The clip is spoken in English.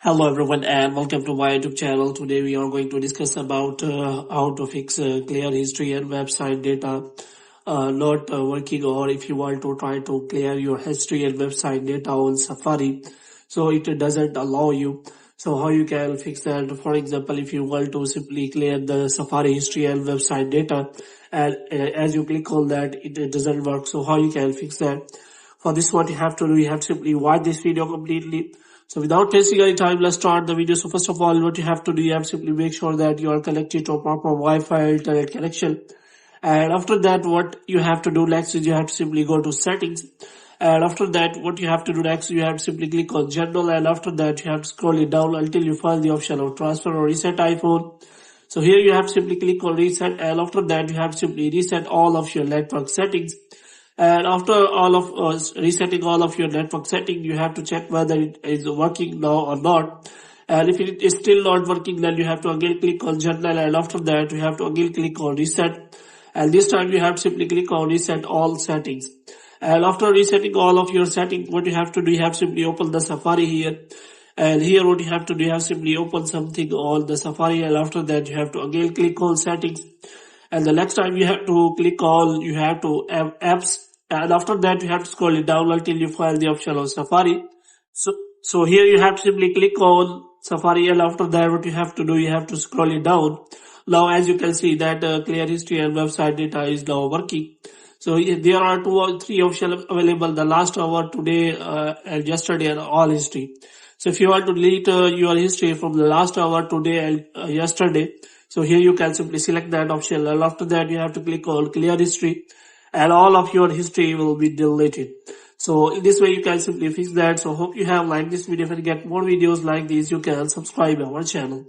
Hello everyone and welcome to my YouTube channel. Today we are going to discuss about how to fix clear history and website data not working, or if you want to try to clear your history and website data on Safari, so it doesn't allow you. So how you can fix that? For example, if you want to simply clear the Safari history and website data, and as you click on that, it doesn't work. So how you can fix that? For this, what you have to do, you have to simply watch this video completely. So without wasting any time, let's start the video. So first of all, what you have to do, you have to simply make sure that you are connected to a proper Wi-Fi internet connection. And after that, what you have to do next is you have to simply go to settings. And after that, what you have to do next, you have to simply click on general. And after that, you have to scroll it down until you find the option of transfer or reset iPhone. So here you have to simply click on reset. And after that, you have to simply reset all of your network settings. And after all of resetting all of your network setting, you have to check whether it is working now or not. And if it is still not working, then you have to again click on general, and after that you have to again click on reset. And this time you have to simply click on reset all settings. And after resetting all of your settings, what you have to do, you have to simply open the Safari here. And here what you have to do, you have to simply open something on the Safari, and after that you have to again click on settings. And the next time you have to click on, you have to have apps, and after that you have to scroll it down until you find the option on Safari. So here you have to simply click on Safari, and after that what you have to do, you have to scroll it down. Now as you can see that clear history and website data is now working. So there are 2 or 3 options available: the last hour, today, and yesterday, and all history. So if you want to delete your history from the last hour, today, and yesterday, so here you can simply select that option, and after that you have to click on clear history, and all of your history will be deleted. So in this way you can simply fix that. So hope you have liked this video. If you get more videos like these, you can subscribe our channel.